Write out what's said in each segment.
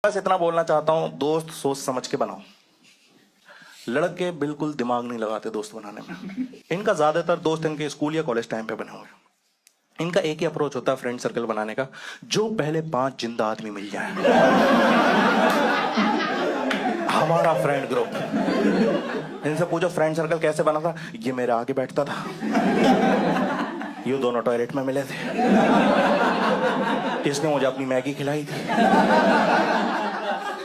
बस इतना बोलना चाहता हूं, दोस्त सोच समझ के बनाओ। लड़के बिल्कुल दिमाग नहीं लगाते दोस्त बनाने में। इनका ज्यादातर दोस्त इनके स्कूल या कॉलेज टाइम पे बने होंगे। इनका एक ही अप्रोच होता है फ्रेंड सर्कल बनाने का, जो पहले 5 जिंदा आदमी मिल जाए हमारा फ्रेंड ग्रुप। इनसे पूछो फ्रेंड सर्कल कैसे बना था, ये मेरे आगे बैठता था, ये दोनों टॉयलेट में मिले थे, इसने मुझे अपनी मैगी खिलाई थी।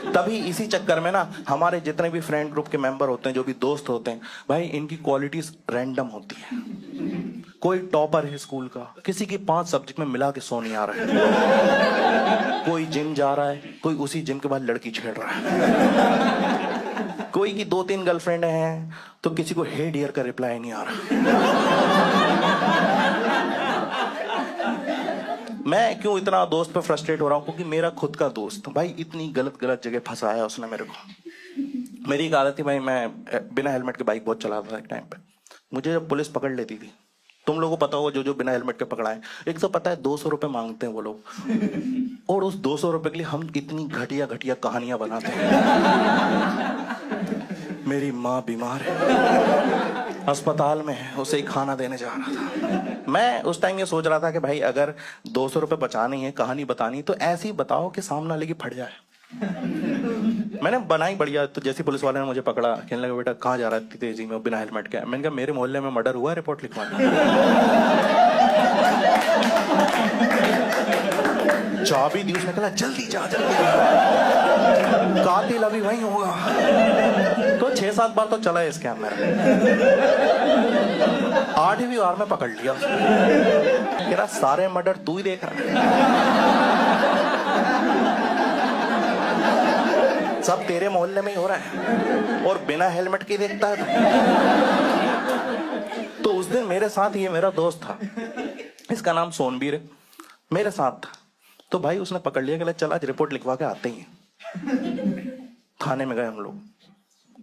तभी इसी चक्कर में ना हमारे जितने भी फ्रेंड ग्रुप के मेंबर होते हैं, जो भी दोस्त होते हैं भाई, इनकी क्वालिटीज रैंडम होती है। कोई टॉपर है स्कूल का, किसी की 5 सब्जेक्ट में मिला के 100 नहीं आ रहा है। कोई जिम जा रहा है, कोई उसी जिम के बाद लड़की छेड़ रहा है। कोई की 2-3 गर्लफ्रेंड हैं, तो किसी को हे डियर का रिप्लाई नहीं आ रहा। मैं क्यों इतना दोस्त पे फ्रस्ट्रेट हो रहा हूं? क्योंकि मेरा खुद का दोस्त भाई इतनी गलत गलत जगह फंसाया उसने मेरे को। मेरी एक आदत थी भाई, मैं बिना हेलमेट के बाइक बहुत चलाता था एक टाइम पे। मुझे जब पुलिस पकड़ लेती थी, तुम लोगों को पता होगा जो जो बिना हेलमेट के पकड़ाए, एक तो पता है 200 रुपए मांगते हैं वो लोग, और उस 200 रुपए के लिए हम इतनी घटिया घटिया कहानियां बनाते हैं। मेरी माँ बीमार है, अस्पताल में है, उसे खाना देने जा रहा था। मैं उस टाइम ये सोच रहा था कि भाई अगर 200 रुपए बचानी है, कहानी बतानी, तो ऐसी बताओ कि सामने वाले की फट जाए। मैंने बनाई बढ़िया। तो जैसे पुलिस वाले ने मुझे पकड़ा, कहने लगा बेटा कहाँ जा रहा है इतनी तेजी में बिना हेलमेट के? मैंने कहा मेरे मोहल्ले में मर्डर हुआ है, रिपोर्ट लिखवाना। चाबी दी उसने, कहा जल्दी जा जल्दी जा, कातिल अभी वहीं होगा। तो 6-7 बार तो चला है स्कैम मेरा। 8वीं बार में पकड़ लिया। कह रहा सारे मर्डर तू ही देख रहा है, सब तेरे मोहल्ले में ही हो रहा है, और बिना हेलमेट के देखता है। तो उस दिन मेरे साथ ये मेरा दोस्त था, इसका नाम सोनबीर है, मेरे साथ था। तो भाई उसने पकड़ लिया, कहला चल आज रिपोर्ट लिखवा के आते ही। थाने में गए हम लोग,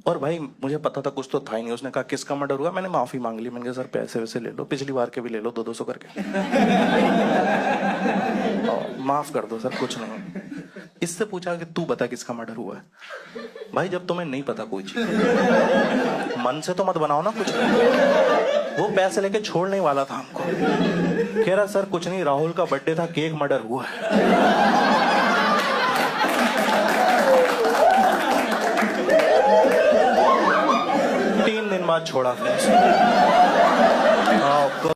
और भाई मुझे पता था कुछ तो था ही नहीं। उसने कहा किसका मर्डर हुआ? मैंने माफी मांग ली। मैंने कहा सर पैसे वैसे ले लो, पिछली बार के भी ले लो, 200-200 करके माफ कर दो सर, कुछ नहीं। इससे पूछा कि तू बता किसका मर्डर हुआ है? भाई जब तुम्हें नहीं पता कोई चीज, मन से तो मत बनाओ ना कुछ। वो पैसे लेके छोड़ने वाला था हमको। कह रहा सर कुछ नहीं, राहुल का बर्थडे था, केक मर्डर हुआ है। 3 दिन बाद छोड़ा फिर।